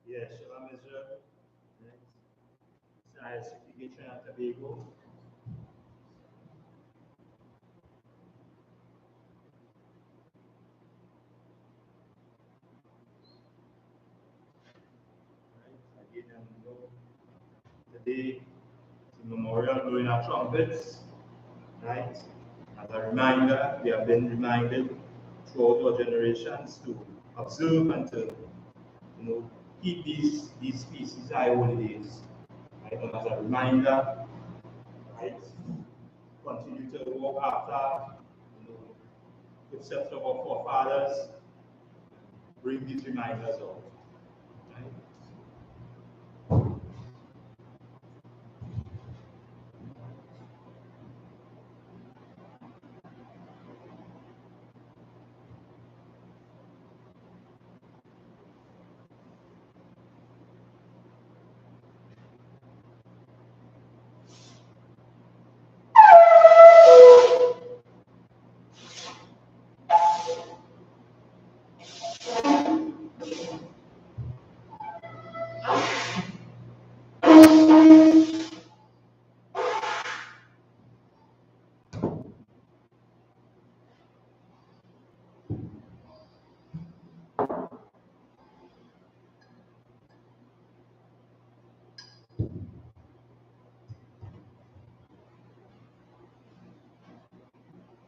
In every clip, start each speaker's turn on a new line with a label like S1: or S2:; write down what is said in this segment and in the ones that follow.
S1: Yes, Shalom Israel. It's I.S.U.P.K. Trinidad Tobago. Again, today is Memorial blowing our trumpets. Right? As a reminder, we have been reminded throughout our generations to observe and to keep these feasts, high holidays. Right? And as a reminder, right, continue to walk after footsteps of our forefathers, bring these reminders out. Right?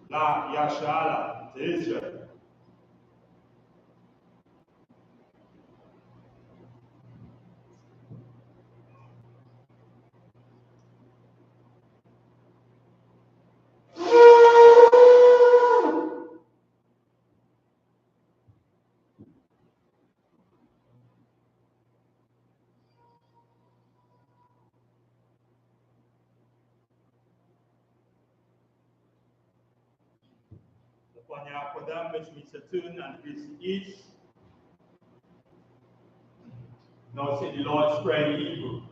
S1: La Yashala to Israel. Upon Yakodam, which means a tune and face the east. Now say the Lord's Prayer in Hebrew.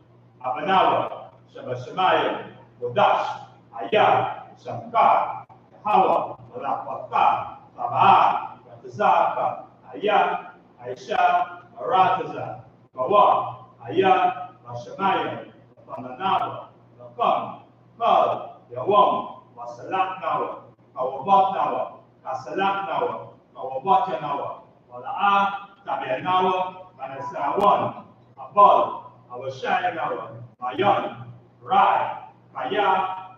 S1: Abanawa, Shabashemaya, Wodash, Ayah, Shamkar, Hawa, Malapaka, Tabaa, Ratazaka, Ayah, Aisha, Arataza, Kawa, Ayah, Rashemaya, Pananawa, Lakam, Kal, Yawam, Wasalak Nawa, Kawabat Nawa, Kasalak Nawa, Kawabat Nawa, Walaa, Tabianawa, Manasawan, Abal, Awashai Nawa, Mayon, Rai, Kaya,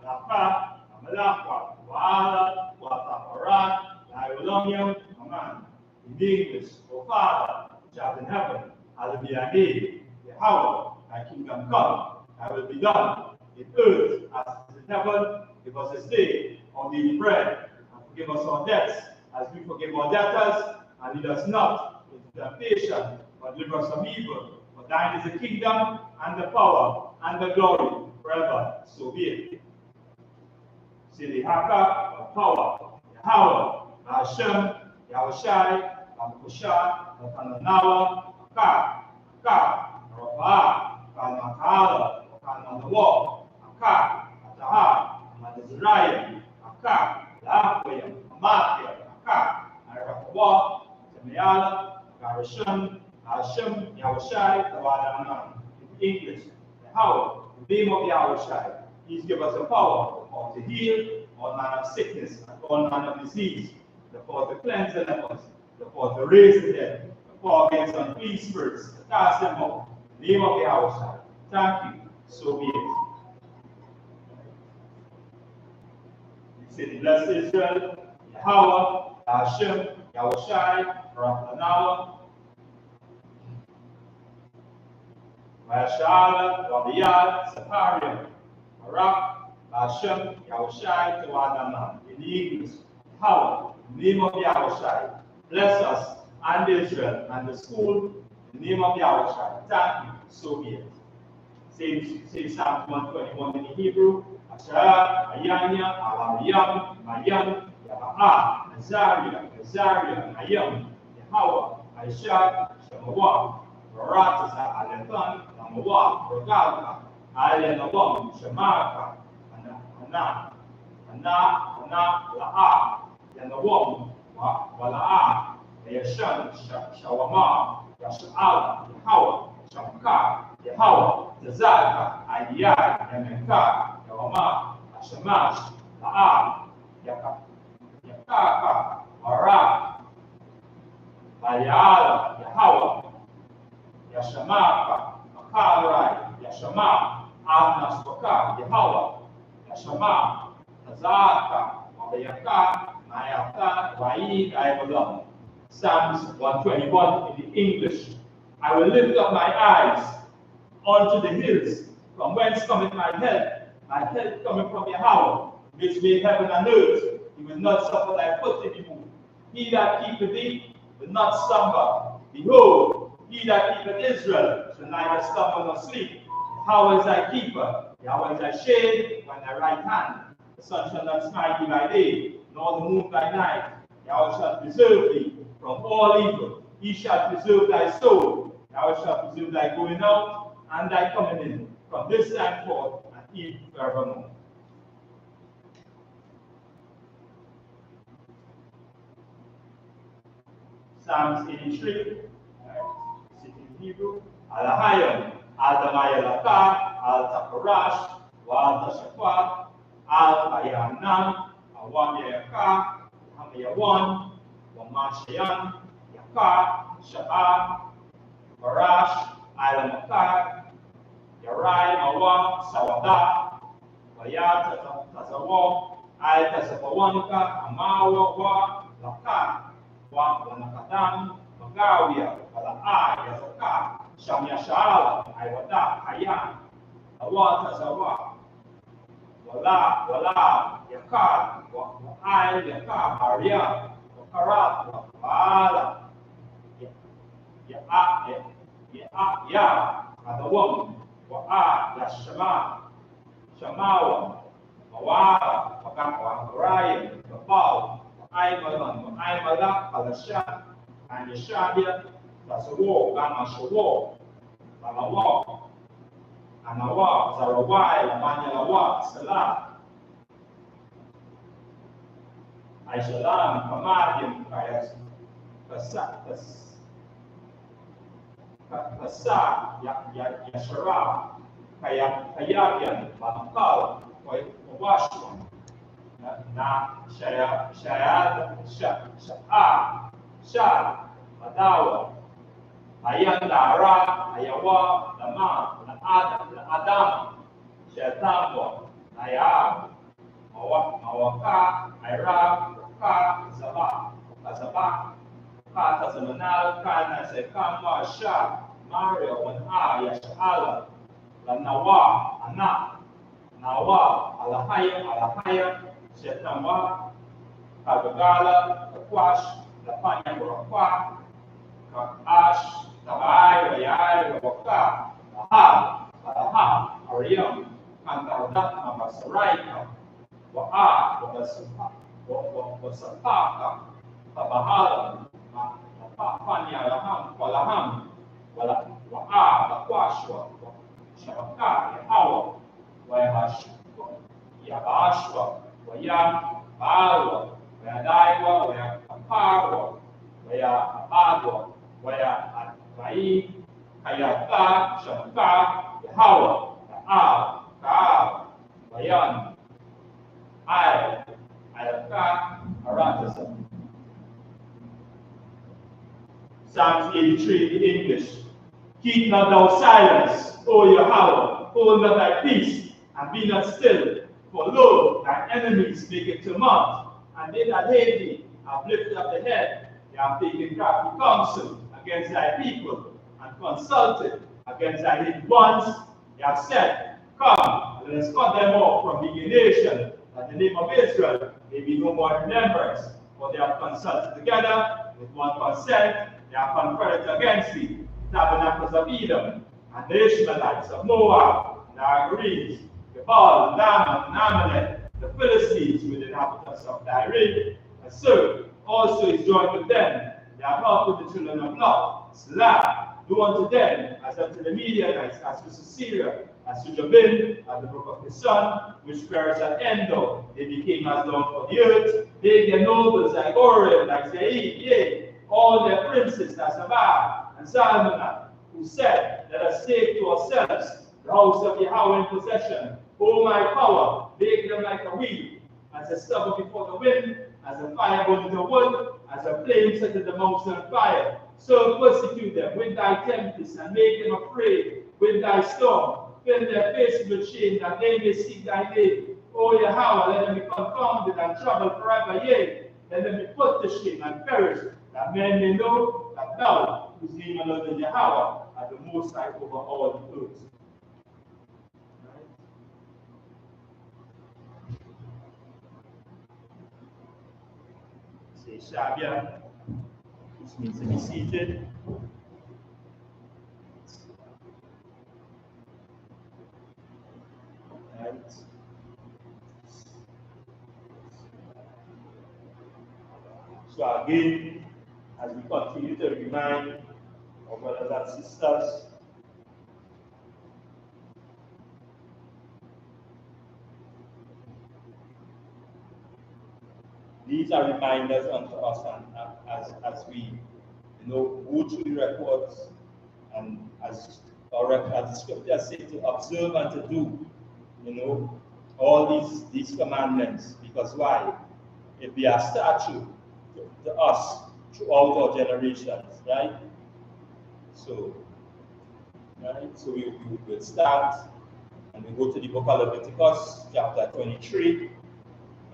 S1: Lapa, Amalakwa, Waala, Wataparat, Nailonium, Aman. In English, O Father, which art in heaven, hallowed be thy name. Yahweh, thy kingdom come, thy will be done, in earth as it is in heaven. Give us this day our daily bread, and forgive us our debts, as we forgive our debtors, and lead us not into temptation, but deliver us from evil. For thine is the kingdom, and the power, and the glory, forever. So be it. Say the Haka of power, Yahweh, Hashem, Yahushai, Bamukusha, Nakananawa, Aka, Rafa, Kanakala, Kananawa, Aka, Ataha, Madizrael, Aka, Lakwaya, Amatia, Aka, Arafawa, Temeala, Garashim, Hashem, Yahushai, Tawadanan. In English, Yahweh, the name of Yahushai. He's given us the power to heal all manner of sickness and all manner of disease, the power to cleanse the lepers, the power to raise the dead, the power against unclean spirits, to cast them out. In the name of Yahushua. Thank you. So be it. We say, bless Israel, Yahweh, Hashem, Yahushai, Rabbanawa, Vayashala, Rabiyad, Sapariah, Barak, Hashem, Yahushai, to Adamah. In English, Yahweh, in the name of Yahushai, bless us and Israel and the school, in the name of Yahushai. Thank you, so be it. Say Psalm 121 in Hebrew. Asher, Ayanya, Alariyam, Mayam, Yaba'a, Azaria, Mayam, Yahweh, Aisha, Shemawa, Baratasa, Aletan, Namawa, Rogalka, Alenawam, Shemaka, Ana, La'a, Yanawam, Wala'a, Yashan, Shawama, Yasha'ala, Yahweh, Shamka, Yahweh, Zazaka, Ayai, Yamenka, Yawama, Ashamash, La'a, Yakaka, Ara, Bayala, Yahweh, Yashamaka, Makarai, Yashama, Adnaswaka, Yahweh, Yashama, Zazaka, Wabayaka, Mayaka, Waid, Ibalam. Psalms 121 in the English. I will lift up my eyes unto the hills, from whence cometh my help coming from Yahweh, which made heaven and earth. He will not suffer thy foot to be moved. He that keepeth thee will not slumber. Behold, he that keepeth Israel shall neither slumber nor sleep. Yahweh is thy keeper, Yahweh is thy shade by thy right hand. The sun shall not smite thee by day, nor the moon by night. Yahweh shall preserve thee from all evil. He shall preserve thy soul. Yahweh shall preserve thy going out and thy coming in, from this time forth and even forevermore. Psalms 83, sitting in Hebrew. Al-Hayam, Al-Damayalaka, Al-Takarash, Wal-Tashafat, Al-Bayanam, Al-Wamyaka, Hamayawan, Wamashayan, Yaka, Sha'a, Barash, Al-Makar, Yarai, Mawa, Sawada, Wayat, Tazawa, Al-Tazabawanka, Amawa, Wa, Laka, Wa, Wanakadam, Magawia, Wala'a, Yazaka, Shamyashala, Iwada, Hayan, Awa, Tazawa, Wala, Yakar, Wa'ai, Yakar, Maria, Wakarat, Wa'ala, Ya, Adawam, Wa'a, Yashama, Shamawa, Mawara, Wakakwa, Ryan, Gabal, Aimalan, Aimala, Alasha, and Yashabia, Tasawo, Gamashawo, Balawa, Anawa, Zarawai, Manyalawa, Salah, I.S.U.P.K, Kamadim, Kasa, Yashara, Kayabian, Bamakal, Washwan, Na, Shayad, Shad, Adawa, Ayandara, Ayawa, Lama, Adam, Shatamwa, Ayab, Mawaka, Iraq, Zaba, Tazamanal, Kana, Sekama, Shah, Mario, Yashala, Lanawa, Ana, Nawa, Alahaya, Shetama, Kabagala, Kakwash, Lapanya, Rakwa, Ash, Tabai, Rayai, Waka, Aha, Ariam, Kantarat, Masaraika, Wa'a, Wasapaka, Tabahala, Panya, Walaham, Wa'a, Lakwashwa, Shabaka, Yahawa, Yabashwa, Wayam, Bawa, Wayadaiwa, Wayapawa, Wayabadwa, Wayai, Kayaka, Shabaka, Yahawa, Ka, Wayan, I.S.U.P.K, Aratasam. Psalms 83 in English. Keep not thou silence, O Yahweh, hold not thy peace, and be not still. For lo, thy enemies make a tumult, and they that hate thee have lifted up the head. They have taken crafty counsel against thy people, and consulted against thy hidden ones. They have said, Come, Let us cut them off from being a nation, that the name of Israel may be no more in remembrance. For they have consulted together with one consent, they have conferred against thee, the tabernacles of Edom, and the Ishmaelites of Moab, and the Agarenes, Gebal, and Ammon, and Amalek, the Philistines with the inhabitants of Tyre, and so also is joined with them. They have helped with the children of Lot, Salah, do unto them as unto the Midianites, as to Sisera, as to Jabin, at the brook of the sun, which perished at Endor. They became as long for the earth. They their nobles like Oreb, like Zeir, yea, all their princes as Abad and Salmonah, who said, let us take to ourselves the house of Yahweh in possession. O my power, make them like a wheel, as a stubble before the wind, as a fire burning the wood, as a flame set in the mountain on fire. So persecute them with thy tempest, and make them afraid with thy storm. Fill their faces with shame, that they may seek thy name. O Yahweh, let them be confounded and troubled forever. Yea, let them be put to shame and perish, that men may know that thou, whose name alone is Yahweh, art the Most High over all the earth. Say Shabia, which means to be seated. Right. So again, as we continue to remind our brothers and sisters, these are reminders unto us, and as we go through the records, and as the scriptures say, to observe and to do, all these commandments. Because why? If they are statute to us throughout our generations, right? So, we will start, and we go to the book of Leviticus, chapter 23,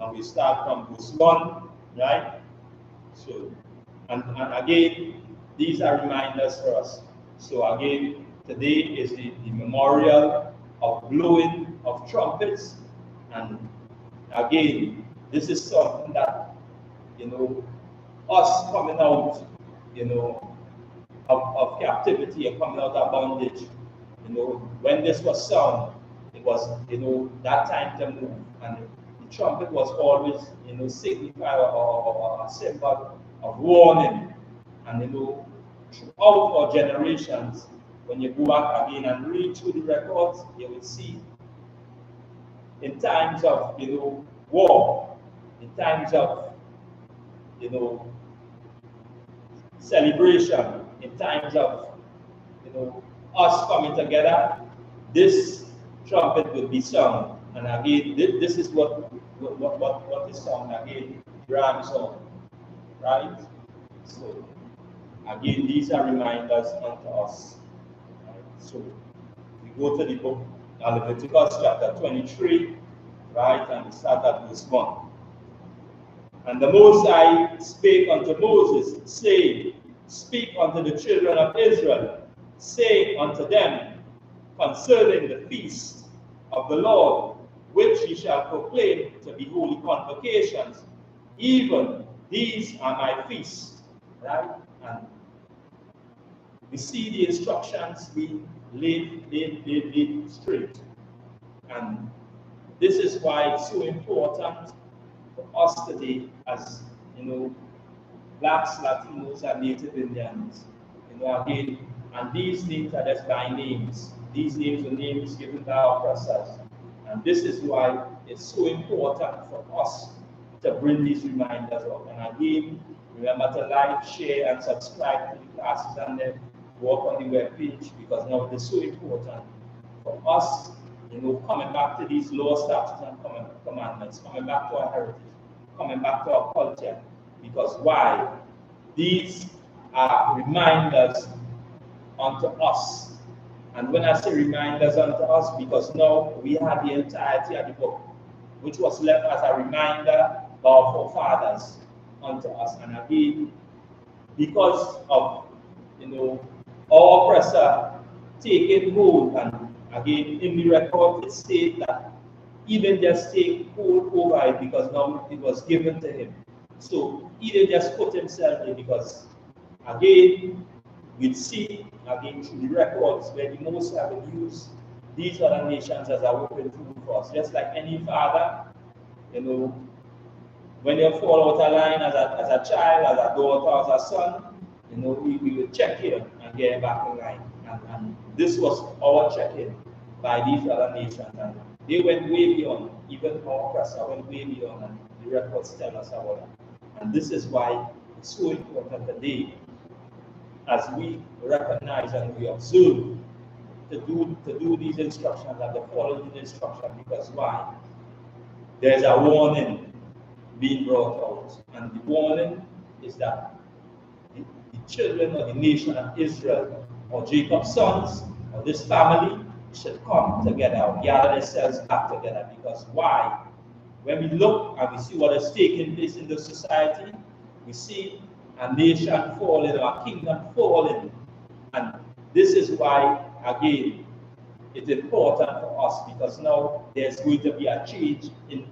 S1: and we start from verse 1, right? So, and again, these are reminders for us. So again, today is the memorial of blowing of trumpets, and again, this is something that, us coming out, of captivity and coming out of bondage, when this was sound, it was, that time to move, and the trumpet was always, signify or a symbol of warning, and throughout our generations, when you go back again and read through the records, you will see in times of war, in times of celebration, in times of us coming together, this trumpet will be sung. And again, this is what is sung again, grand song, right? So again, these are reminders unto us. Right? So we go to the book of Leviticus chapter 23, right, and we start at verse 1. And the Most High spake unto Moses, saying, speak unto the children of Israel, saying unto them concerning the feast of the Lord, which ye shall proclaim to be holy convocations, even these are my feasts. Right? And we see the instructions being laid straight. And this is why it's so important for us today, as blacks, Latinos, and Native Indians. Again, and these names are just by names. These names are names given by our oppressors. And this is why it's so important for us to bring these reminders up. And again, remember to like, share, and subscribe to the classes, and then go up on the web page, because now it is so important for us, coming back to these law, statutes, and commandments, coming back to our heritage, coming back to our culture. Because why? These are reminders unto us. And when I say reminders unto us, because now we have the entirety of the book, which was left as a reminder by our forefathers unto us. And again, because of our oppressor taking hold
S2: again, in the record, it states that he didn't just take hold over it because now it was given to him. So he didn't just put himself in, because again, we see again through the records where the Most have used these other nations as a weapon tool for us. Just like any father, you know, when you fall out of line as a child, as a daughter, as a son, you know, we will check in and get back in line. And this was our check-in by these other nations. And they went way beyond, even our press went way beyond, and the records tell us about that. And this is why it's so important today, as we recognize and we observe, to do these instructions and to follow these instructions. Because why? There's a warning being brought out, and the warning is that the children of the nation of Israel, or Jacob's sons, or this family, should come together, or gather themselves back together. Because why? When we look and we see what is taking place in the society, we see a nation falling, or a kingdom falling. And this is why, again, it's important for us, because now there's going to be a change in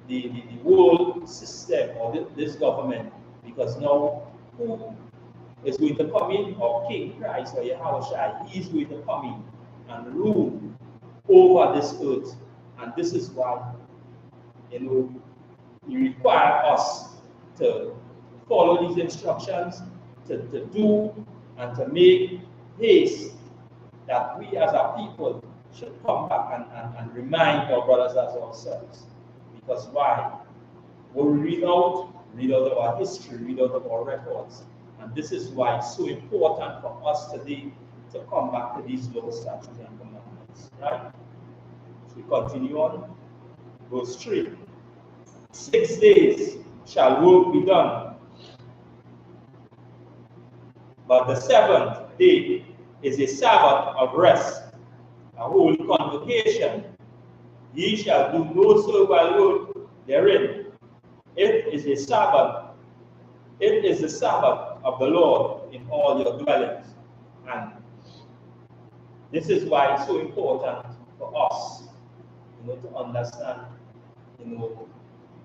S2: the world system, or this government. Because now, who is going to come in, or King Christ, or Yahushua, he is going to come in and rule over this earth. And this is why, you know, he requires us to follow these instructions, to do and to make haste, that we as a people should come back and remind our brothers as ourselves. Because why? When we read out of our history, read out of our records. And this is why it's so important for us today to come back to these laws, statutes, and commandments. Right? So we continue on. Verse 3. 6 days shall work be done, but the seventh day is a Sabbath of rest, a holy convocation. Ye shall do no servile work therein. It is a Sabbath. It is the Sabbath of the Lord in all your dwellings. And this is why it's so important for us, you know, to understand, you know,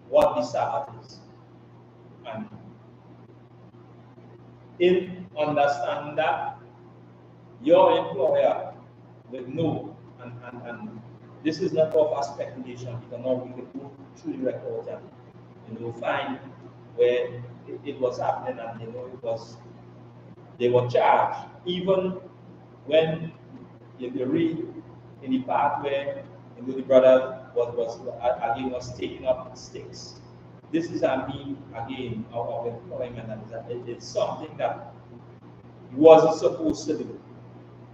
S2: what the Sabbath is. And in understanding that, your employer will know, and this is not of a speculation, because now we can go through the records and, you know, find where it was happening, and, you know, they were charged. Even when you read in the part where, you know, the brother was taking up sticks. This is again of employment, and it's something that he wasn't supposed to do.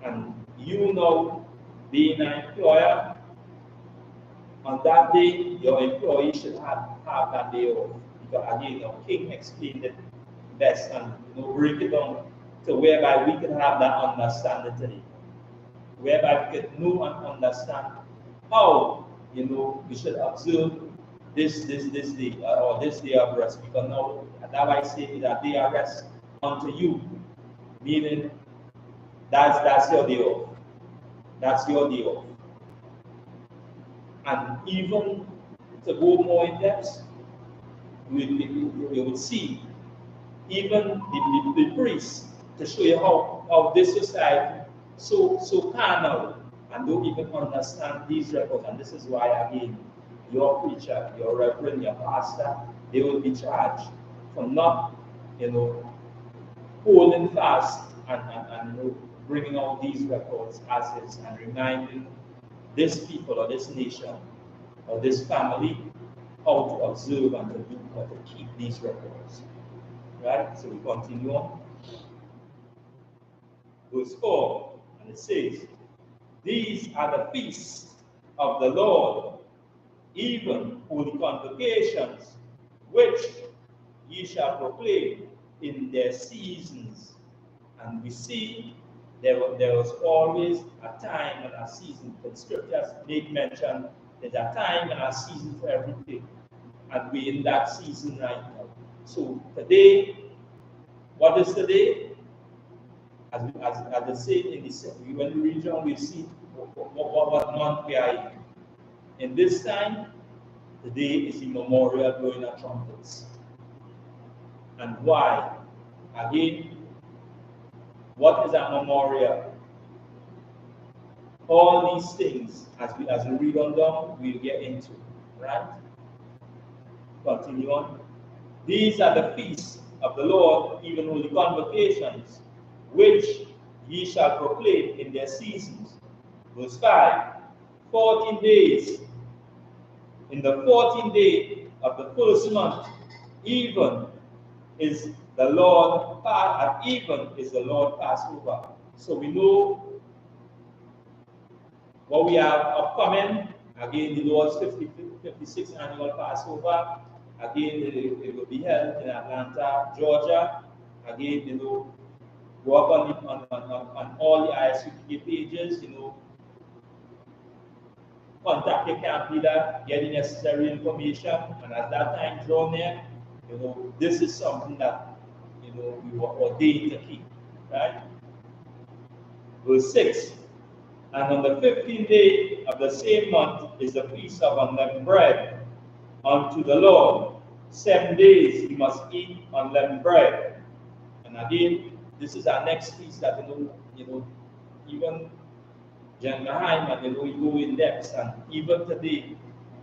S2: And you know, being an employer, on that day, your employee should have that day off. Because again, the King explained it best, and, you know, break it down to whereby we can have that understanding today. Whereby we can know and understand how, you know, we should observe this day, or this day of rest. Because now, that I say that day of rest unto you, meaning that's your day off. That's your day off. And even to go more in depth, we will see even the priests, to show you how this society so carnal and don't even understand these records. And this is why, again, your preacher, your reverend, your pastor, they will be charged for not, you know, holding fast and you know, bringing out these records as is, and reminding this people, or this nation, or this family, how to observe and to do, or to keep these records. Right? So we continue on. Verse 4, and it says, these are the feasts of the Lord, even holy convocations, which ye shall proclaim in their seasons. And we see there was always a time and a season. The scriptures make mention there's a time and a season for everything. And we're in that season right now. So today, what is today? as they say in the when we read on, we see what month we are in. In this time, today is the memorial blowing of trumpets. And why? Again, what is a memorial? All these things, as we read on down, we'll get into, right? Continue on. These are the feasts of the Lord, even holy convocations, which ye shall proclaim in their seasons. Verse 5, 14 days. In the 14th day of the first month, even is the Lord Passover. So we know what we have upcoming. Again, the Lord's 56th annual Passover. Again, it will be held in Atlanta, Georgia. Again, go up on all the I.S.U.P.K pages, contact your camp leader, get the necessary information, and as that time draw near, this is something that we were ordained to keep, right? Verse 6. And on the 15th day of the same month is the feast of unleavened bread unto the Lord. 7 days you must eat unleavened bread. And again, this is our next feast that even GEN.YAHANNA, we go in depth, and even today,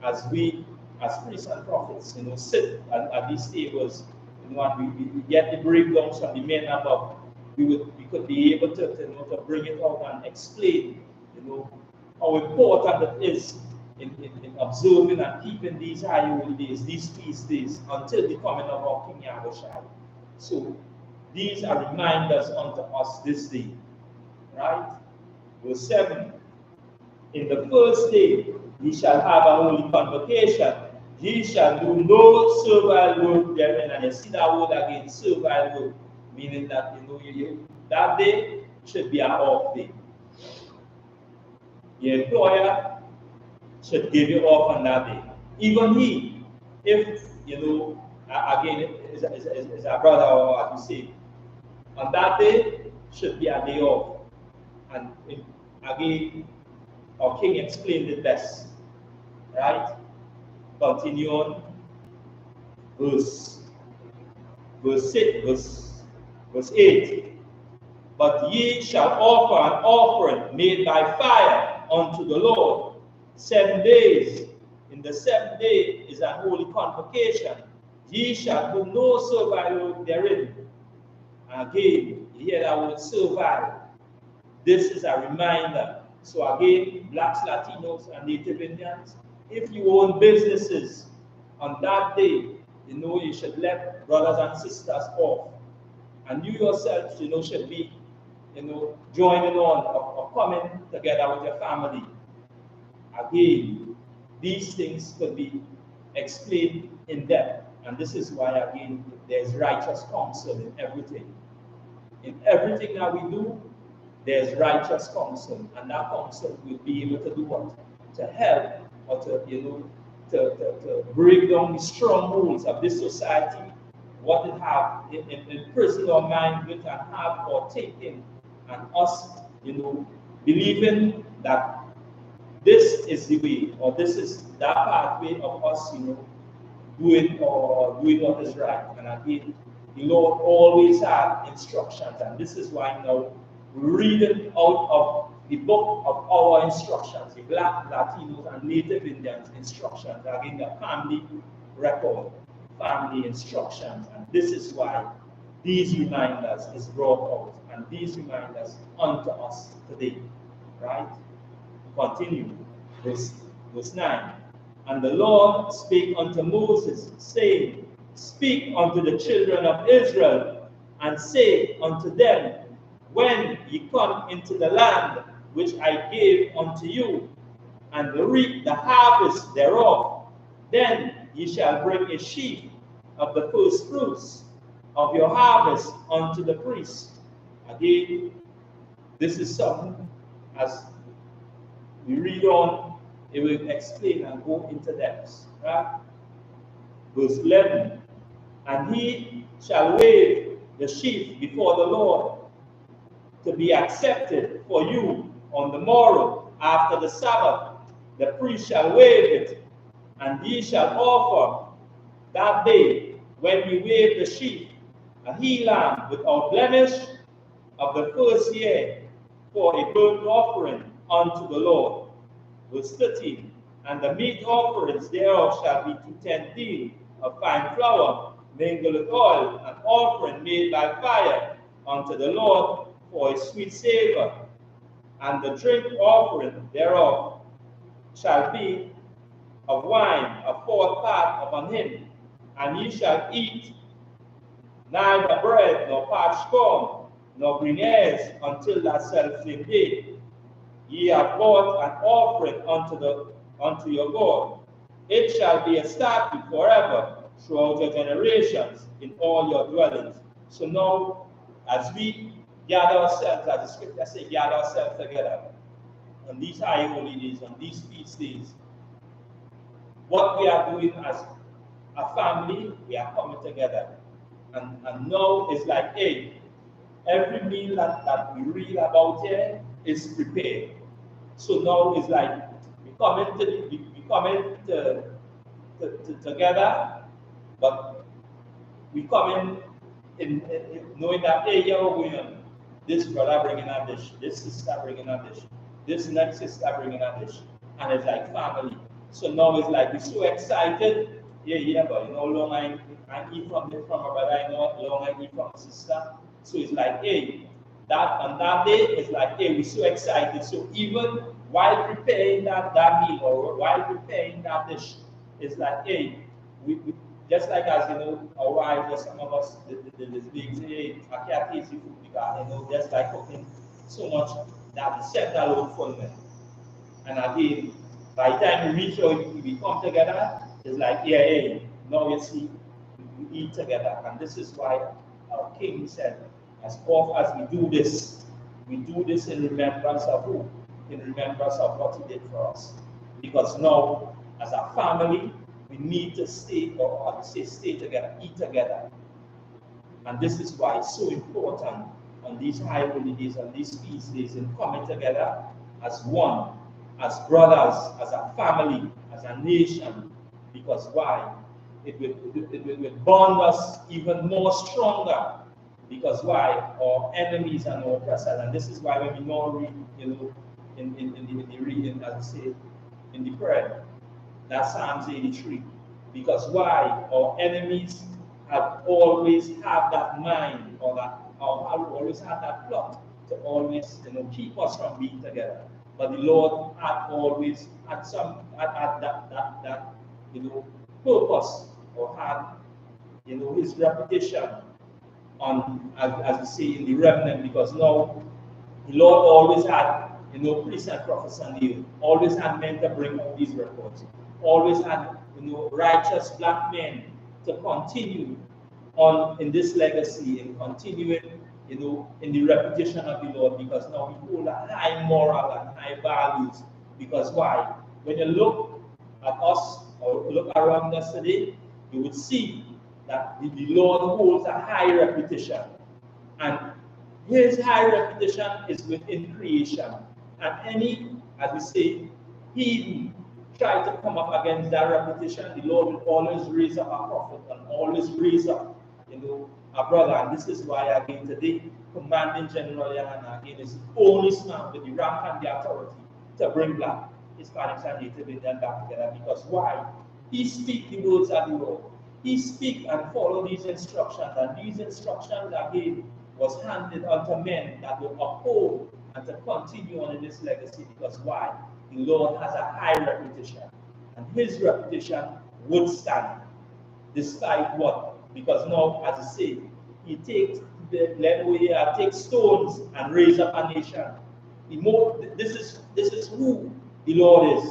S2: as we, as priests and prophets, sit at these tables, and we get the breakdowns from the men above, we could be able to bring it out and explain, how important it is in observing and keeping these high holy days, these feast days, until the coming of our King Yahushua. So these are reminders unto us this day, right? Verse 7, in the first day ye shall have a holy convocation. Ye shall do no servile work therein. And you see that word again, servile work, meaning that that day should be an off day. Your employer should give you off on that day. Even he, if again is a brother, or as you say, on that day should be a day off. And again, our King explained it best, right? Continue on. Verse 8. But ye shall offer an offering made by fire unto the Lord 7 days. In the 7th day is a holy convocation. Ye shall do no servile work therein. Again, you hear that word servile. This is a reminder. So again, blacks, Latinos, and Native Indians, if you own businesses on that day, you should let brothers and sisters off. And you yourself, should be, joining on or coming together with your family. Again, these things could be explained in depth. And this is why, again, there's righteous counsel in everything. In everything that we do, there's righteous counsel, and that counsel will be able to do what? To help, or to break down the strongholds of this society, what it have in prison or mind with and have or taken, and us, believing that this is the way, or this is that pathway of us, doing what is right. And again, the Lord always had instructions, and this is why now reading out of the book of our instructions, the Black, Latinos, and Native Indians instructions, again the family record, family instructions, and this is why these reminders is brought out, and these reminders unto us today, right? Continue, verse 9. And the Lord spake unto Moses, saying, Speak unto the children of Israel, and say unto them, when ye come into the land which I gave unto you, and reap the harvest thereof, then ye shall bring a sheaf of the first fruits of your harvest unto the priest. Again, this is something, as we read on, it will explain and go into depth. Right? Verse 11, and he shall wave the sheaf before the Lord to be accepted for you on the morrow after the Sabbath. The priest shall wave it, and ye shall offer that day, when we wave the sheaf, a he lamb without blemish of the first year, for a burnt offering unto the Lord. Verse 13, and the meat offerings thereof shall be 2 deal of fine flour mingled with oil, an offering made by fire unto the Lord for a sweet savor. And the drink offering thereof shall be of wine, a fourth part of an hin. And ye shall eat neither bread, nor parched corn, nor green hairs, until that self-same day. Ye have brought an offering unto your God. It shall be established forever throughout your generations in all your dwellings. So now, as we gather ourselves, as the scripture says, gather ourselves together on these high holy days, on these feast days, what we are doing as a family, we are coming together. And now it's like, hey, every meal that we read about here is prepared. So now it's like we coming together, but we come in knowing that, hey, this brother bringing a dish, this sister bringing a dish, this next sister bringing a dish, and it's like family. So now it's like we're so excited. Yeah, but long I eat from my brother, long I eat from my sister. So it's like, hey, that on that day, it's like, hey, we're so excited. So even while preparing that meal or while preparing that dish, it's like, hey, we just like as our wives or some of us, the big say, hey, I can't taste the food because just like cooking so much that we set that alone for them. And again, by the time we reach out, we come together, it's like, yeah, hey, now you see, we eat together. And this is why our King said, as oft as we do this in remembrance of who? In remembrance of what he did for us. Because now, as a family, we need to stay, or stay together, eat together. And this is why it's so important on these high holidays, on these feast days, in coming together as one, as brothers, as a family, as a nation. Because why? It will bond us even more stronger. Because why? Our enemies and our oppressors. And this is why when we now read, in the reading, as I say, in the prayer, that's Psalms 83. Because why? Our enemies have always had that mind, or always had that plot to always keep us from being together. But the Lord had always had that purpose, or had his reputation on, as we say, in the remnant, because now the Lord always had priests and prophets and you always had men to bring out these records, always had righteous black men to continue on in this legacy and continuing in the reputation of the Lord, because now we hold a high moral and high values. Because why? When you look at us or look around us today, you would see that the Lord holds a high reputation, and his high reputation is within creation. And any, as we say, heathen try to come up against that reputation, the Lord will always raise up a prophet and always raise up a brother. And this is why again today, Commanding General Yahanna again is the only man with the rank and the authority to bring black, Hispanics and Native Indians back together. Because why? He speaks the words of the Lord. He speak and follow these instructions, and these instructions again was handed unto men that will uphold and to continue on in this legacy. Because why? The Lord has a high reputation, and his reputation would stand despite what? Because now, as I say, he takes takes stones and raise up a nation. This is who the Lord is.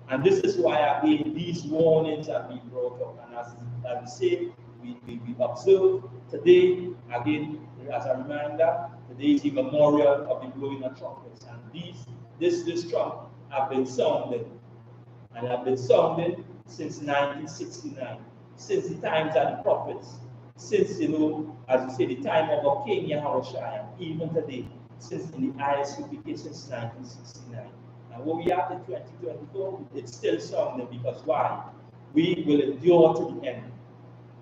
S2: And this is why again these warnings have been brought up. And as we say, we observe today, again, as a reminder, today is the memorial of the blowing of trumpets. And this trump have been sounded, and have been sounded since 1969, since the times of the prophets. since, you know, as you say, the time of our King Yahweh, even today, since in the I.S.U.P.K since 1969. And what we have in 2024, it's still sounding, because why? We will endure to the end.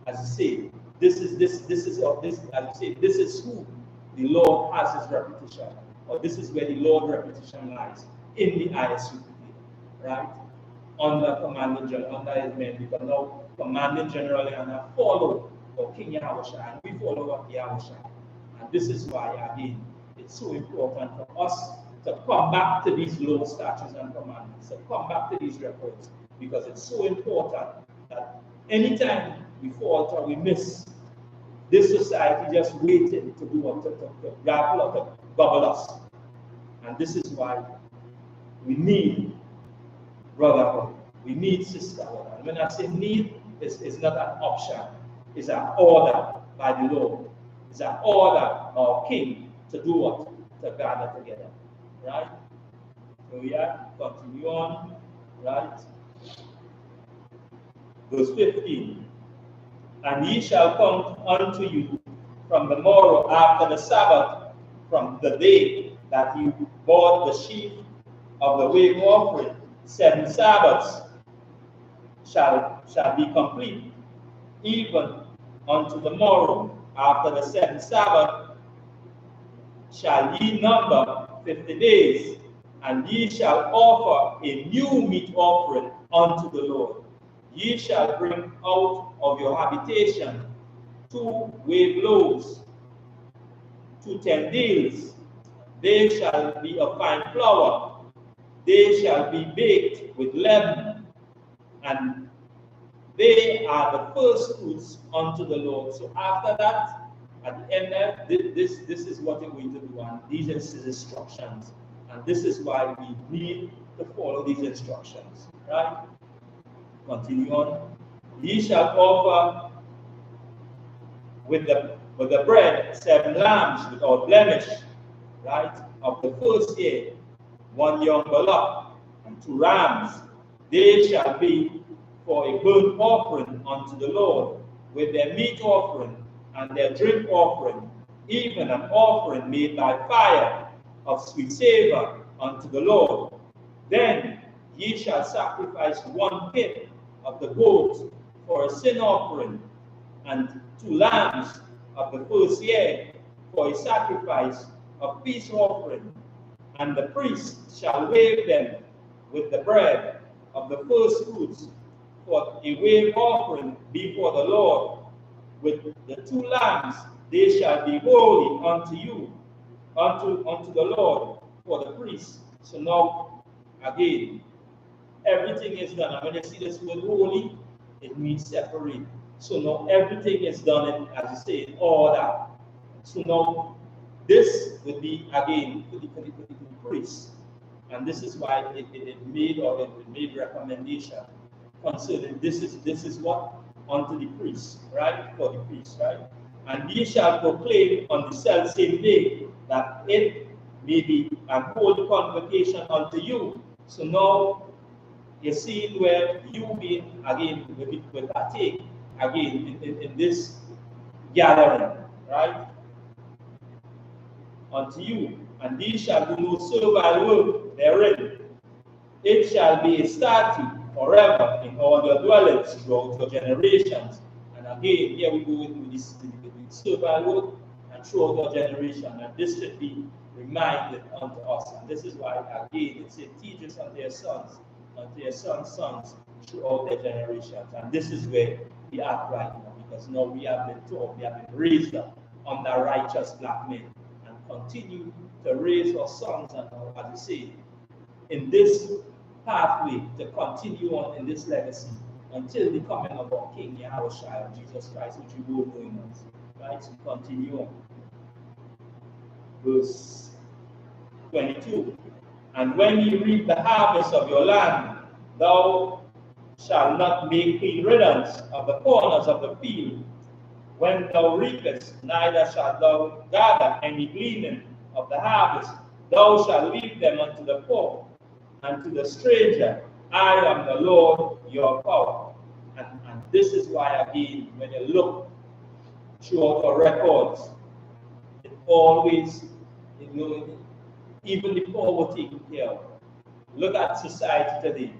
S2: As you say, this is who the Lord has his reputation, or this is where the Lord's reputation lies, in the I.S.U.P.K, right? Under commanding general, under his men, because now commanding general and follow or King Yahweh, and we follow what Yahweh. And this is why, again, it's so important for us to come back to these law, statutes, and commandments, to come back to these records, because it's so important that anytime we falter, we miss, this society just waiting to do what, to grapple or to gobble us. And this is why we need brotherhood, we need sisterhood. And when I say need, it's not an option, it's an order by the Lord. It's an order of our King to do what? To gather together. Right? So we are continue on, right? Verse 15. And ye shall come unto you from the morrow after the Sabbath, from the day that you bought the sheaf of the wave offering. 7 Sabbaths shall be complete, even unto the morrow after the 7th Sabbath shall ye number 50 days, and ye shall offer a new meat offering unto the Lord. Ye shall bring out of your habitation 2 wave loaves, 2 tendeals. They shall be of fine flour. They shall be baked with leaven, and they are the first fruits unto the Lord. So after that, at the end there, this is what you're going to do, and these are his instructions. And this is why we need to follow these instructions. Right? Continue on. Ye shall offer with the bread 7 lambs without blemish, right, of the first year, 1 young bullock and 2 rams. They shall be for a burnt offering unto the Lord, with their meat offering and their drink offering, even an offering made by fire of sweet savor unto the Lord. Then ye shall sacrifice 1 pit of the goat for a sin offering, and 2 lambs of the first year for a sacrifice of peace offering. And the priest shall wave them with the bread of the first fruits for a wave offering before the Lord. With the 2 lambs they shall be holy unto you, unto the Lord, for the priest. So now, again, everything is done. And when you see this word holy, it means separate. So now everything is done in, as you say, in order. So now this would be, again, for the priest. And this is why it made recommendation concerning this is what? Unto the priest, right? For the priest, right? And ye shall proclaim on the selfsame day that it may be an holy convocation unto you. So now you see where you be again will partake again in this gathering, right? Unto you, and ye shall do no servile work therein. It shall be a statute forever in all your dwellings throughout your generations. And again, here we go into this servile work and throughout your generation. And this should be reminded unto us. And this is why, again, it says, teach this unto your sons, unto your sons' sons throughout their generations. And this is where we are right now, because now we have been taught, we have been raised up under righteous black men, and continue to raise our sons and our, as you say, in this pathway to continue on in this legacy until the coming of our King Yahweh Jesus Christ, which we will know in us. Right? So continue on. Verse 22. And when you reap the harvest of your land, thou shalt not make clean riddance of the corners of the field. When thou reapest, neither shalt thou gather any gleaning of the harvest. Thou shalt leave them unto the poor and to the stranger. I am the Lord your power. And this is why, again, when you look throughout our records. It always, even the poor were taken care of. Look at society today.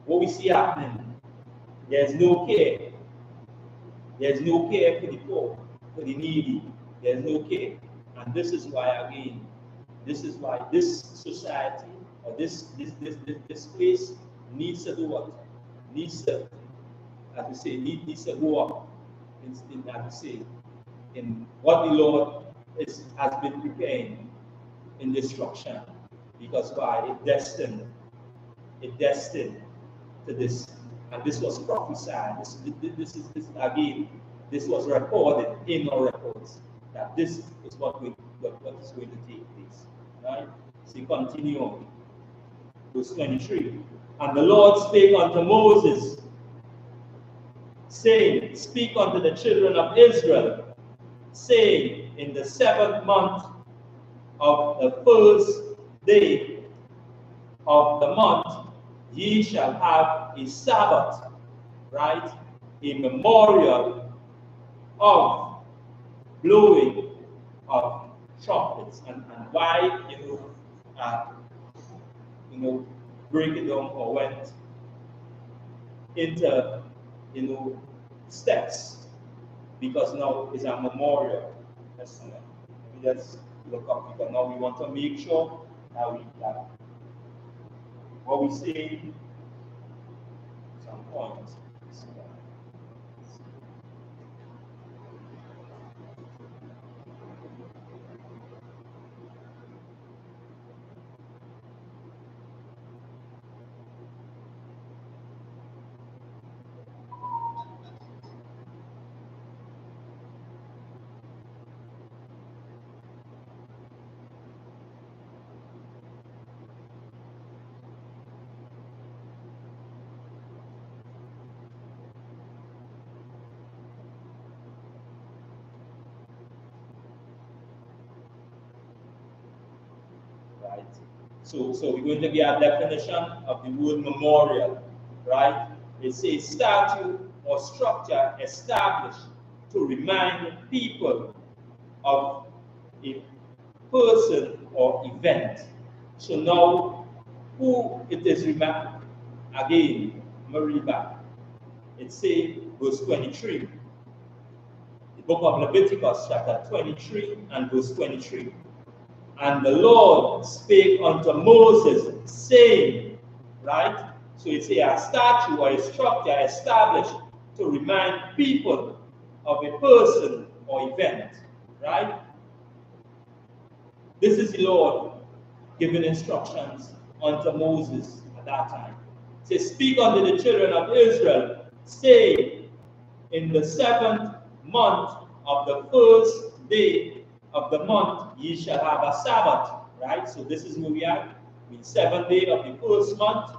S2: What we see happening, there's no care. There's no care for the poor, for the needy. There's no care. And this is why, again, this is why this society or this place needs to do what? Needs to, as we say, needs to go up in as we say, in what the Lord has been preparing in destruction. Because why? It destined to this. And this was prophesied. This again, this was recorded in our records that this is what is going to take place. Right? So you continue on. Verse 23. And the Lord spake unto Moses, saying, Speak unto the children of Israel, saying, In the 7th month of the first day of the month, ye shall have a Sabbath, right? A memorial of blowing of trumpets. And why, break it down or went into, steps, because now it's a memorial. Let's look up, because now we want to make sure that what we say, some points. Right? So we're going to get a definition of the word memorial, right? It says statue or structure established to remind people of a person or event. So now, who it is remembered? Again, Mariba. It says, verse 23. The book of Leviticus, chapter 23 and verse 23. And the Lord spake unto Moses, saying, right? So it's a statue or a structure established to remind people of a person or event, right? This is the Lord giving instructions unto Moses at that time. It says, Speak unto the children of Israel, say, in the 7th month of the first day of the month, ye shall have a Sabbath, right? So this is where we are. In the 7th day of the first month,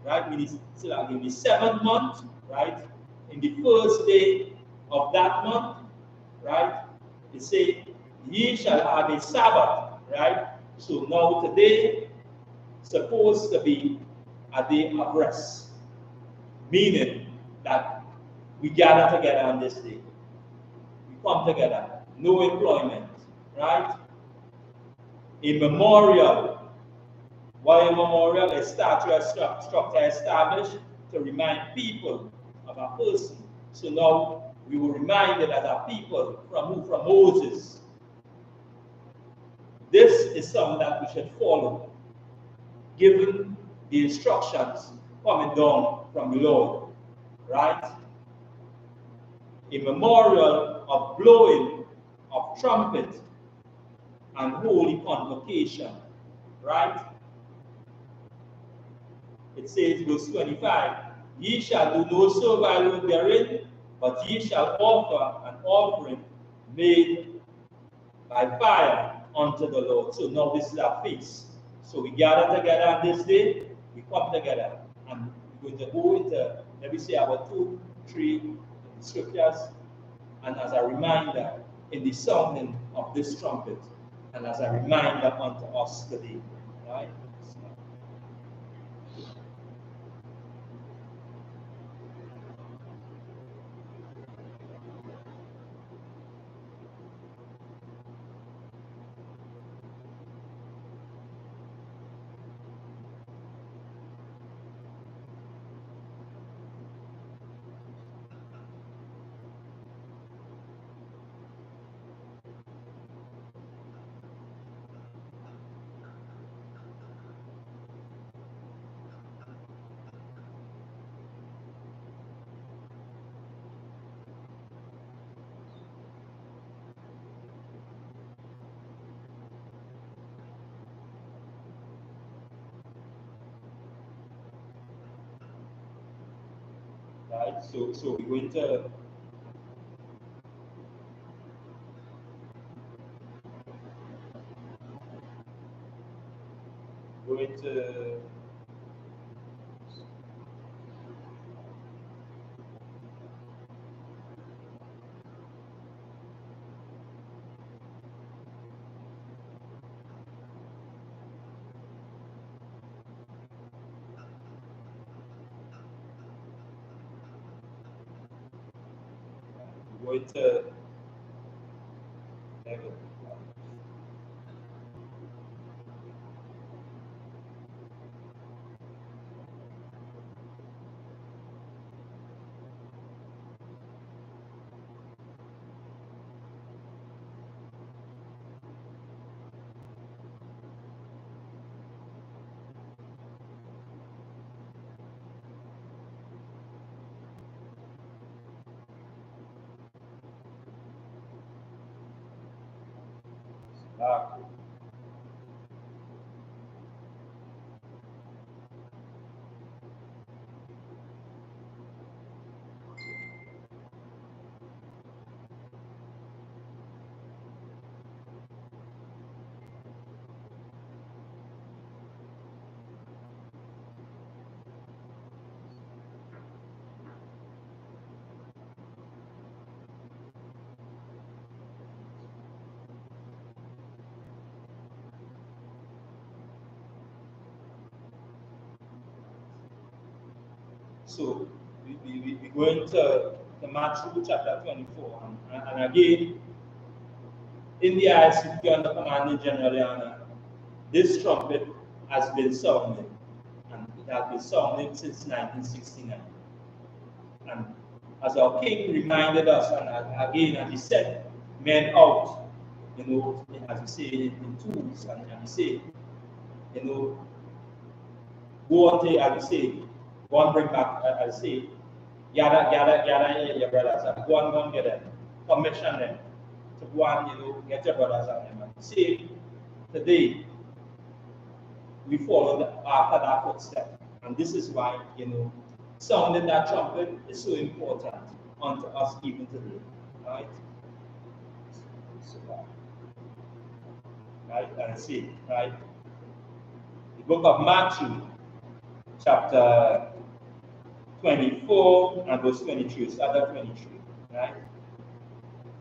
S2: right? In the 7th month, right? In the first day of that month, right? It says, ye shall have a Sabbath, right? So now today, supposed to be a day of rest, meaning that we gather together on this day. We come together, no employment, right? A memorial. Why a memorial? A statue or structure established to remind people of a person. So now we were reminded as a people from Moses. This is something that we should follow, given the instructions coming down from the Lord, right? A memorial of blowing of trumpet and holy convocation, right? It says, verse 25, Ye shall do no servile work therein, but ye shall offer an offering made by fire unto the Lord. So now this is our feast. So we gather together on this day, we come together, and we're going to go into, let me say, our 2, 3 scriptures, and as a reminder in the sounding of this trumpet, and as a reminder unto us today, right? Right? So we're going to So we go into the Matthew chapter 24, and again, in the I.S.U.P.K under Commanding General YAHANNA, this trumpet has been sounded, and it has been sounded since 1969. And as our King reminded us, and again, and he sent men out, as we say, in tools, and he said, go on to, as we say, go and bring back, as I say, gather your brothers, and go and get them, commission them to go and, get your brothers and them. And say, today, we follow after that footstep. And this is why, sounding that trumpet is so important unto us even today. Right? So, right? And see, right? The book of Matthew, chapter 24 and verse 23. Start at 23. Right?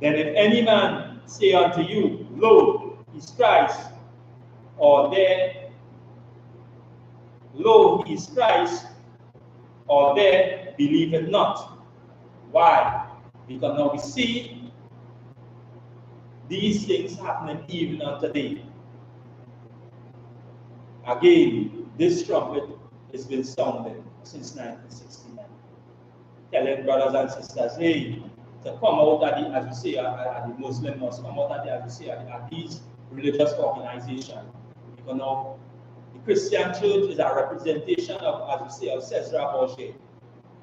S2: Then if any man say unto you, Lo, he is Christ, or there, Lo, he is Christ, or there, believe it not. Why? Because now we see these things happening even on today. Again, this trumpet has been sounded since 1969. Telling brothers and sisters, hey, to come out at the, as you say, at the Muslim must come out at the, as you say, at these religious organizations. Because now the Christian church is a representation of, as you say, of Cesar Borgia,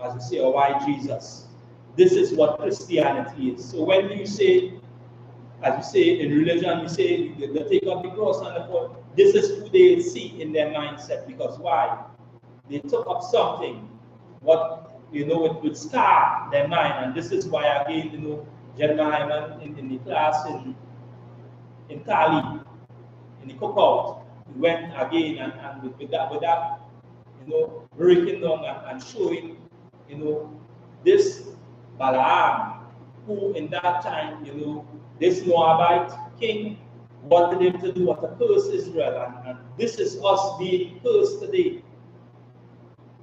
S2: as you say, of why Jesus. This is what Christianity is. So when you say, as you say in religion, you say they take up the cross and the foot. This is who they see in their mindset. Because why? They took up something, what it would scar their mind, and this is why again, GEN.YAHANNA in the class in Cali, in the cookout, we went again and with that, breaking down and showing, this Balaam, who in that time, this Moabite king wanted him to do what to curse Israel, and this is us being cursed today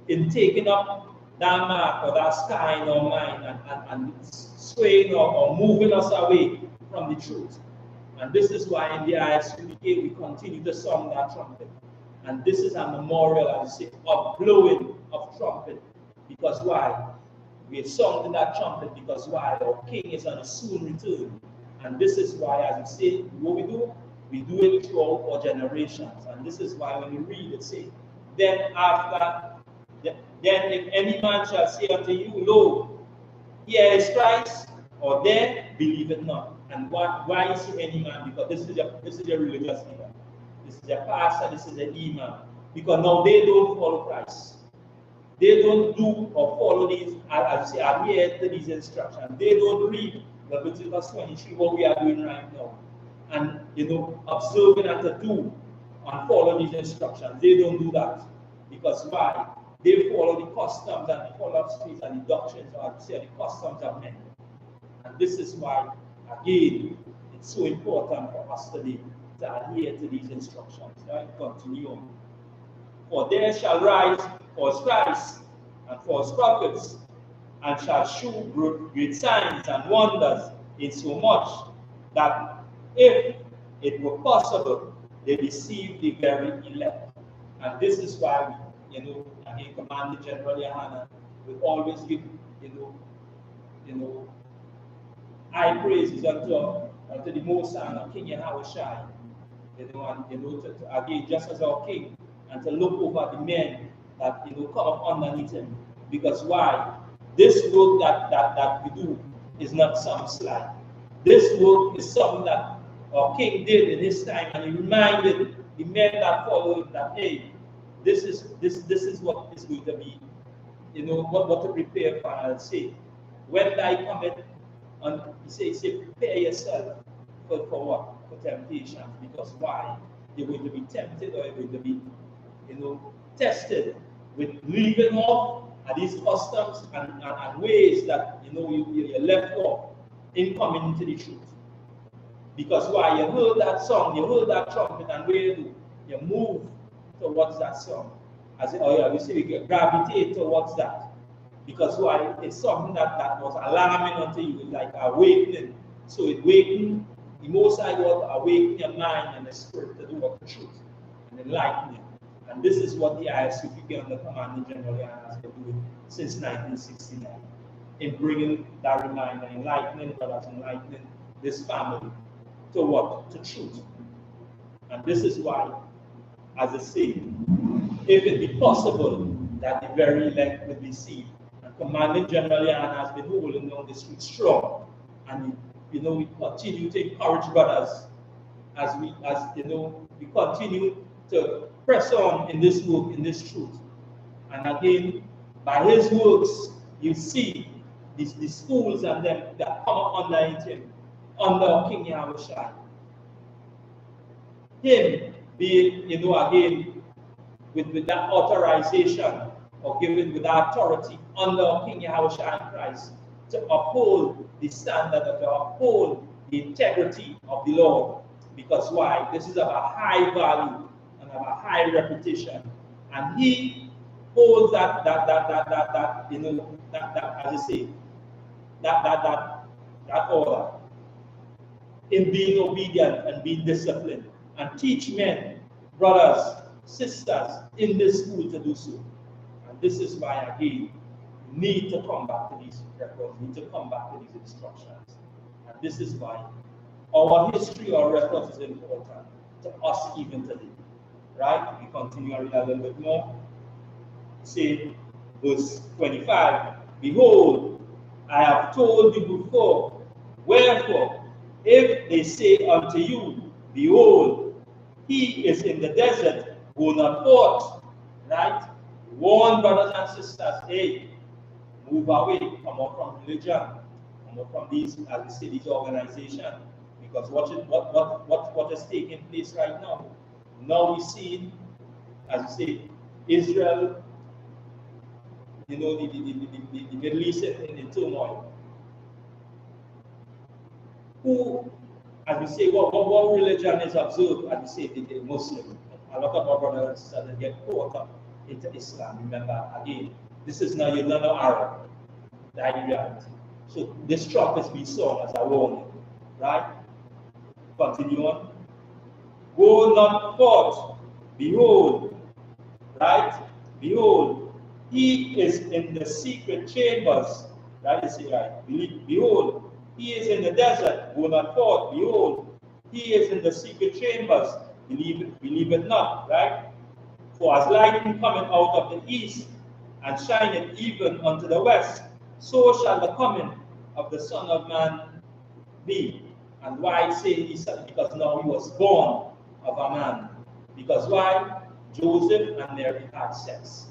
S2: in taking up that mark or that sky in our mind and swaying or moving us away from the truth. And this is why in the I.S.U.P.K we continue to sound that trumpet. And this is a memorial, as I say, of blowing of trumpet. Because why? We are sounding that trumpet because why? Our King is on a soon return. And this is why, as we say, what we do it throughout our generations. And this is why when you read it, say, then if any man shall say unto you, Lo, here is Christ, or there, believe it not. And why is any man? Because this is a religious leader. This is a pastor, this is an imam. Because now they don't follow Christ. they don't do or follow these, as I say, adhere to these instructions. They don't read Leviticus 23, what we are doing right now, and observing and to do and follow these instructions. They don't do that. Because why? They follow the customs and the philosophies and the doctrines, or say the customs of men. And this is why, again, it's so important for us today to adhere to these instructions. Right? Continue on. For there shall rise false Christs and false prophets, and shall shew great signs and wonders, in so much that if it were possible, they deceive the very elect. And this is why we, again, Commander General Yahanna will always give, high praises unto the Most High, King Yahawashi, again, just as our King, and to look over the men that come up underneath him. Because why? This work that we do is not some slight. This work is something that our King did in his time, and he reminded the men that followed him that, hey, this is what is going to be, what to prepare for. And say, when thy cometh, and he say, prepare yourself for what? For temptations. Because why? You're going to be tempted, or you're going to be, tested with leaving off these customs and ways that you're left off in coming into the truth. Because why? You heard that song, you heard that trumpet, and where you do? You move towards that song. We say we gravitate towards that. Because why? It's something that was alarming unto you, like awakening. So it awakened, the Most High God awaken your mind and the spirit to do what the truth and enlightening. And this is what the I.S.U.P.K under Commanding General Yahanna has been doing since 1969, in bringing that reminder, enlightening brothers, enlightening this family to what? To truth. And this is why, as I say, if it be possible that the very elect will be saved, and Commanding General Yahanna has been holding down this truth strong, and we continue to encourage brothers as we continue to press on in this work, in this truth. And again, by his works, you see the schools and them that come up under him, under King Yahawashi. Him being, again, with that authorization, or given with that authority under King Yahawashi and Christ, to uphold the standard, to uphold the integrity of the Lord. Because why? This is of a high value and of a high reputation. And he holds that as I say, that order in being obedient and being disciplined, and teach men, brothers, sisters in this school to do so. And this is why, again, we need to come back to these records, we need to come back to these instructions. And this is why our history or records is important to us even today. Right? We continue to read a little bit more. Say, verse 25, behold, I have told you before, wherefore, if they say unto you, behold, he is in the desert, go not forth. Right? Warn brothers and sisters, hey, move away, come out from religion, come out from these, as we say, these organizations. Because what is taking place right now? Now we see, as we say, Israel, the Middle East in turmoil. Who, as we say, what religion is observed, as we say, the Muslim. A lot of our brothers and sisters get caught up into Islam. Remember, again, this is now, you're not Arab. That's the reality. So this trumpet is being sown as a warning, right? Continue on. Go not forth, behold, right? Behold, he is in the secret chambers, right? Is it right? Behold, he is in the desert, go not forth, behold, he is in the secret chambers, believe it not, right? For as lightning cometh out of the east, and shineth even unto the west, so shall the coming of the Son of Man be. And why say he said? Because now he was born of a man. Because why? Joseph and Mary had sex.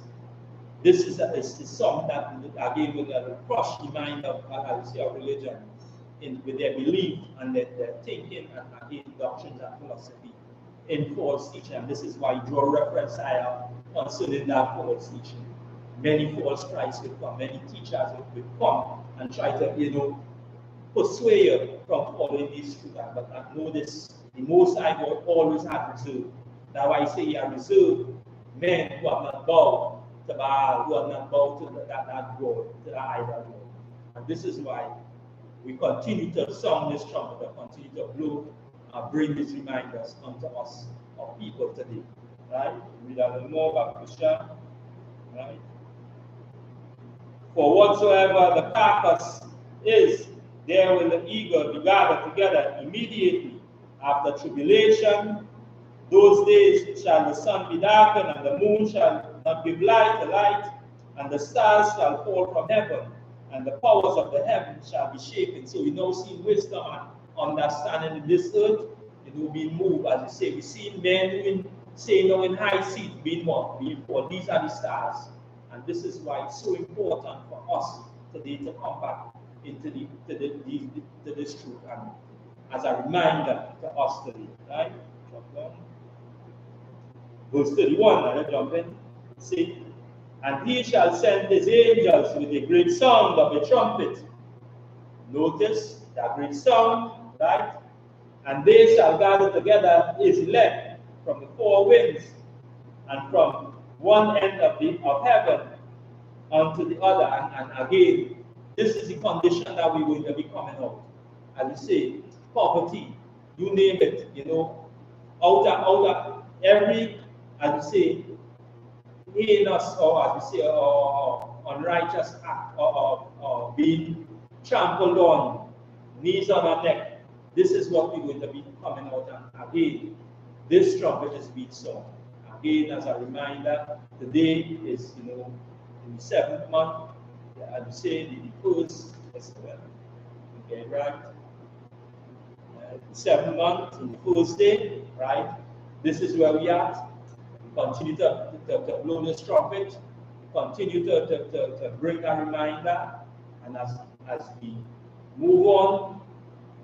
S2: This is a song that again will crush the mind of our religion with their belief and their thinking and again doctrines and philosophy in false teaching. And this is why you draw reference higher concerning that false teaching. Many false Christs will come, many teachers will come and try to, persuade you from following these truths. But notice, the Most High God always had reserve. That's why I say he had reserved men who have not bowed to Baal, who have not bowed to that God, to the idol God. And this is why we continue to sound this trumpet, continue to blow, bring these reminders unto us of people today. Right? Read a little more about Christian. Right? For whatsoever the carcass is, there will the eagle be gathered together immediately after tribulation. Those days shall the sun be darkened, and the moon shall not give light to light, and the stars shall fall from heaven, and the powers of the heavens shall be shaken. So we now see wisdom and understanding in this earth, being moved, as we say. We see men saying now in high seats being what? Being called. These are the stars. And this is why it's so important for us today to come back into this truth, and as a reminder to us today. Right? Verse 31, let's jump in. See, and he shall send his angels with a great sound of a trumpet. Notice that great sound, right? And they shall gather together his elect from the four winds, and from one end of heaven unto the other. And again, this is the condition that we're going to be coming out. As you say, poverty, you name it, out of every, as you say, heinous, or as you say, unrighteous act, or being trampled on, knees on our neck. This is what we're going to be coming out. And again, this trumpet is being sown. Again, as a reminder, today is, in the 7th month, as you say, the first, okay, right? The 7th month, in the first day, right? This is where we are. Continue to blow this trumpet, continue to bring a reminder, and as we move on,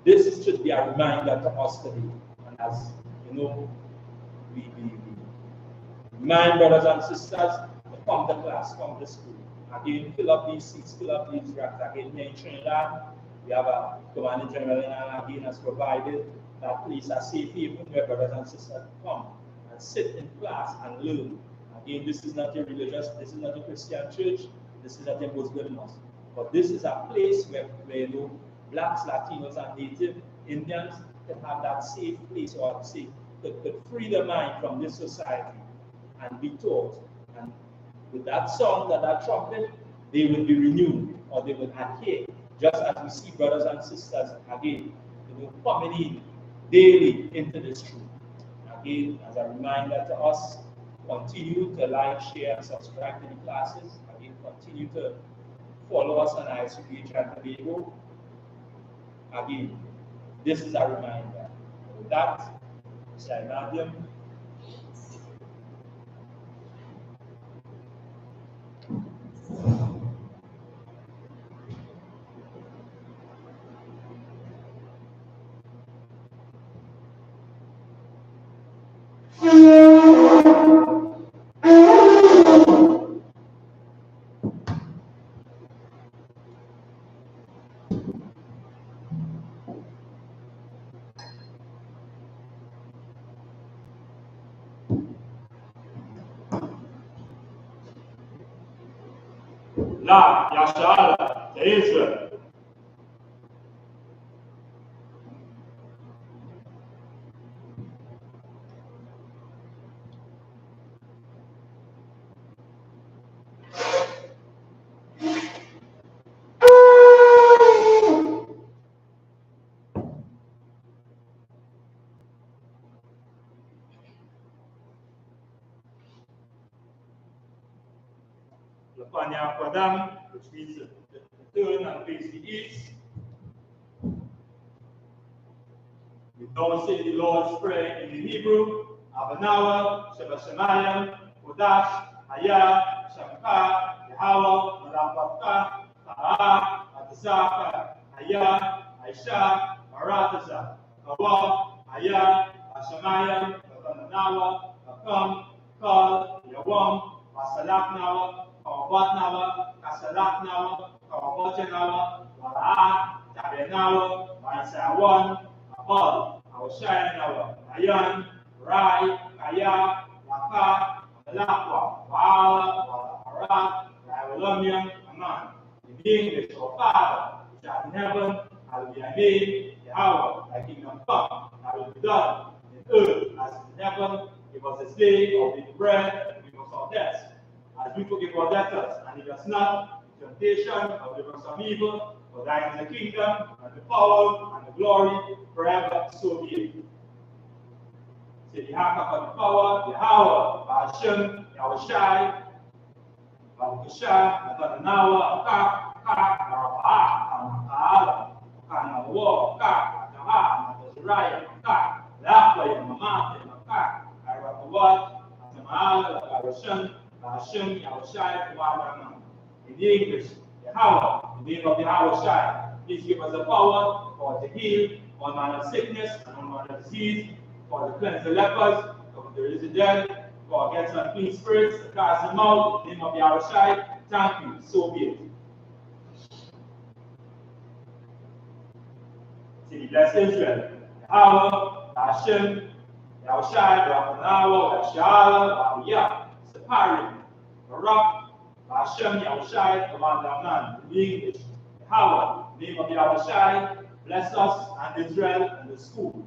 S2: this should be a reminder to us today. And as we remind brothers and sisters to come to class, come to school. Again, fill up these seats, fill up these racks. Again, here in Trinidad, we have a Commanding General, and again has provided that place a safe haven where brothers and sisters come and sit in class and learn. Again, this is not a religious, this is not a Christian church, this is not a Muslim mosque. But this is a place where blacks, Latinos, and Native Indians can have that safe place, or say, could free their mind from this society and be taught. And with that song, that trumpet, they will be renewed, or they will adhere, just as we see brothers and sisters again, coming in daily into this truth. Again, as a reminder to us, continue to like, share, and subscribe to the classes. Again, continue to follow us on I.S.U.P.K Trinidad Tobago. Again, this is a reminder. With that, Shalom.
S1: La Yashala to Israel. Lapanya Padam, which means to turn and face the east. We don't say the Lord's Prayer in the Hebrew. Abanawa, Sheba Shemayim, Kodash, Aya, Shamka, Yahweh, Malapaka, Ta'a, Atzaka, Aya, Aisha, Maratasa, Kawa, Aya, Ashamaya, Nawa, Akam, Kal, Yawam, Asalak Nawa, Kawat Nawa, Kasalak Nawa, Kawabote Nawa, Wala'a, Tabe Nawa, Maisawan, Apol, Awashaya Nawa, Ayan, Rai, Kaya, Laka, Malakwa, Wala, Wala, Raiwalamian, Aman. In English, or Father, which art in heaven, hallowed be thy name, Yahweh, thy kingdom come, thy will be done, in earth as in heaven. Give us this day our daily bread, and forgive us our debts, as we forgive our debtors, and lead us not into temptation, but deliver us from evil. For thine is the kingdom, and the power, and the glory, forever. So be it. Say the Haka for the power, Yahweh, Hashem, Yahushai, Barakashah, Nathanawa, Akak, Narabah, Anakaala, Kanawa, Akak, Ataha, Natazariah, Akak, Lakway, Mamate, Akak, Arakawat, Atamaala, Barashan, Hashem, Yahushai, Wadaman. In English, Yahweh, in the name of Yahushai, please give us the power for to heal all manner of sickness and all manner of disease, for to cleanse the lepers, for the raise the dead, for against unclean spirits, to cast them out, in the name of Yahushai. Thank you, so be it. Say, bless Israel. Yahweh, Hashem, Yahushai, Rabbanawa, Shala, Yah, Separim, Barak, Hashem, Yahushai, Commander Man. In English, Yahweh, in the name of Yahushai, bless us and Israel and the school.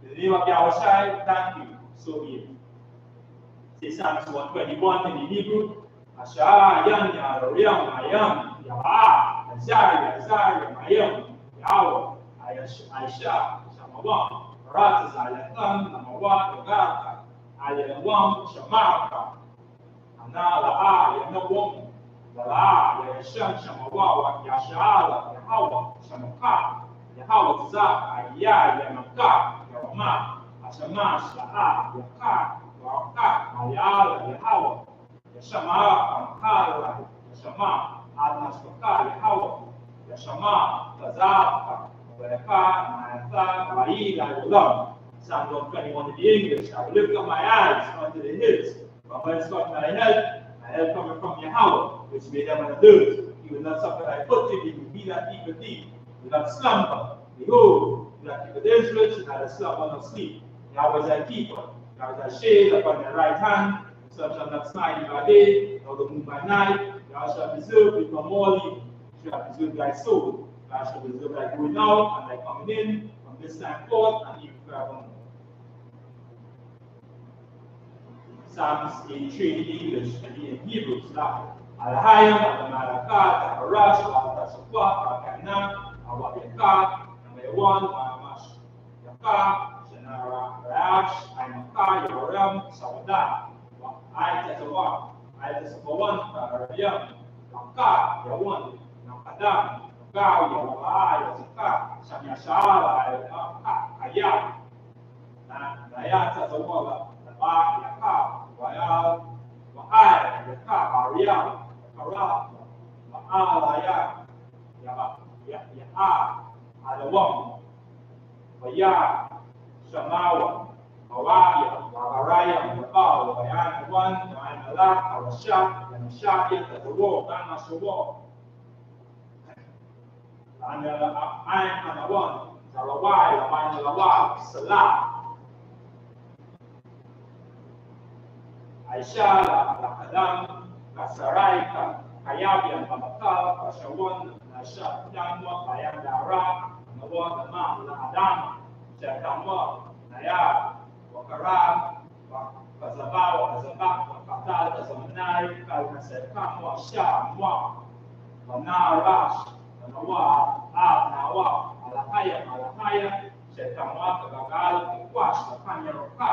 S1: In the name of Yahushai, thank you, so be it. Say Psalms 121 in the Hebrew. Asha, Yan, Yaroriam, Mayam, Yahah, Azariah, Mayam, Yahweh, Aisha, Shamawam, Ratas, Ayatam, Namawa, Yagaka, Ayawam, Shamaka, Anala, Yanawam, Lala, Yashan, Shamawa, Yashala, Yahweh, Shamaka, Yahweh, Zak, Ayah, Yamaka, Yawama, Ashamash, La'a, Yaka, Waka, Ayala, Yahweh, Yashama, Ankara, Yashama, Adnashmaka, Yahweh, Yashama, Tazaka, Bereka, Mayatha, Raila, Ulam. Psalm 121 in the English. I will lift up my eyes unto the hills, from whence cometh my help coming from Yahweh, which made heaven and earth. He will not suffer thy foot to be, he that keepeth thee, will not slumber. Behold, he that keepeth Israel shall neither slumber nor sleep. Yahweh is thy keeper, Yahweh is thy shade upon thy right hand. The sun shall not smite thee by day, nor the moon by night. Thou shalt preserve thee from all evil. Thou shalt preserve thy soul. Thou shalt preserve thy going out and thy coming in, from this time forth and even forevermore. Psalms 83 in English and in Hebrew. Alhayam, Al-Malakat, Al-Harash, Al-Tasukwa, Al-Kana, Al-Wabiyakat, Al-Mayawan, Al-Mash, Yakak, Shanara, Rash, Al-Makar, Yoram, Sawadah, I-Tasawa, I-Tasawan, Al-Arabiyam, Yakak, Yawan, Nakadam, Gaw, Yawai, Yazakak, Shamyashara, Al-Yakak, Ayam, Nayatasawa, Yakak, Wayal, Wa'ai, Yakak, Ariam, Karab, Wa'alaya, Ya'a, Adawam, Waya, Shamawa, Mawaya, Wagaraya, Wabal, Wayan, Wan, Wayan Alak, Awashak, Yanashaki, Tazawo, Ganashawo, and Ayn Anawan, Zarawai, Wayan Alawak, Salah. Aisha, Lakadam, Kasaraika, Kayabian, Babakal, Kashawan, Nasha, Damwa, Bayan Dara, Nawan, Namam, Lakadam, Jakamwa, Nayab, Wakarab, Kazabawa, Kazabak, Katal, Kazamanai, Kalkasekamwa, Shah, Mwa, Wanarash, Nawa, Nawa, Alahaya, Shekamwa, Kagal, Kwash, Lakanya Roka.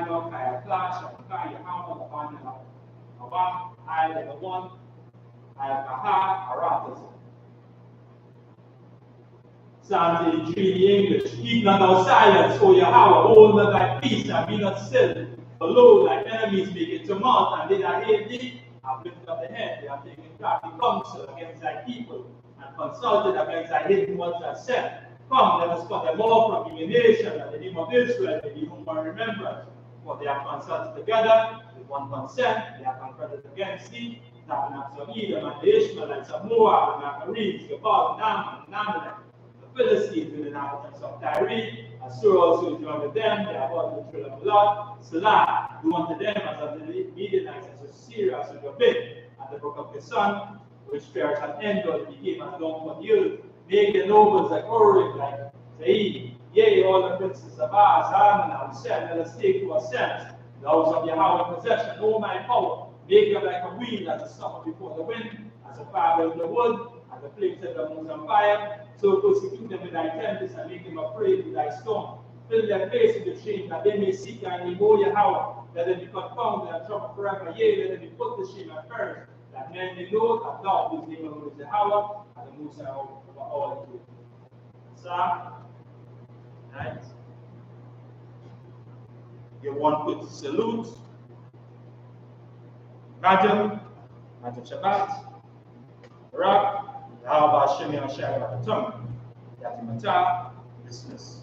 S2: no kaya clash and kaya hammer the one I the one I aratas. Psalm 83 in English. Keep not thou silence, O Yahweh, hold not thy peace, and be not still. For lo, thy enemies make a tumult, and they that hate thee have lifted up the head. They have taken crafty counsel against thy people, and consulted against thy hidden ones that said, Come, let us cut them off from the nation, and the name of Israel may be no more remembrance. For they have consulted together with one consent, they have confronted against thee, Tabernacles of Edom, and the Ishmaelites of Moab, and Amarees, Gebal, and Ammon, and Amalek, the Philistines, and the inhabitants of Tyre, and so also joined with them, they have all the children of blood, Salah, do unto them as unto the Midianites, as to Syria, as to Jabin, and the book of the sun, which fares an end, and became as long for the earth, make the nobles like Orim, like Zaid, yea, all the princes of Ammon, and said, let us take to ourselves the house of Yahweh possession, O my power, make them like a wheel as a summer before the wind, as a fire in the wood, as the flames set the moons on fire, so persecute them with thy tempest and make them afraid with thy storm. Fill their face with the shame, that they may seek thy name, O Yahweh, that they be confounded and troubled forever, yea, let them be put to shame and perish, that men may know that thou, whose name alone is Yahweh, and the Most High over all the earth. Psalm, right? You want to salute, Madam Shabbat, Rak, Yahweh Hashem Yahshua Batum, Yatimata, dismiss.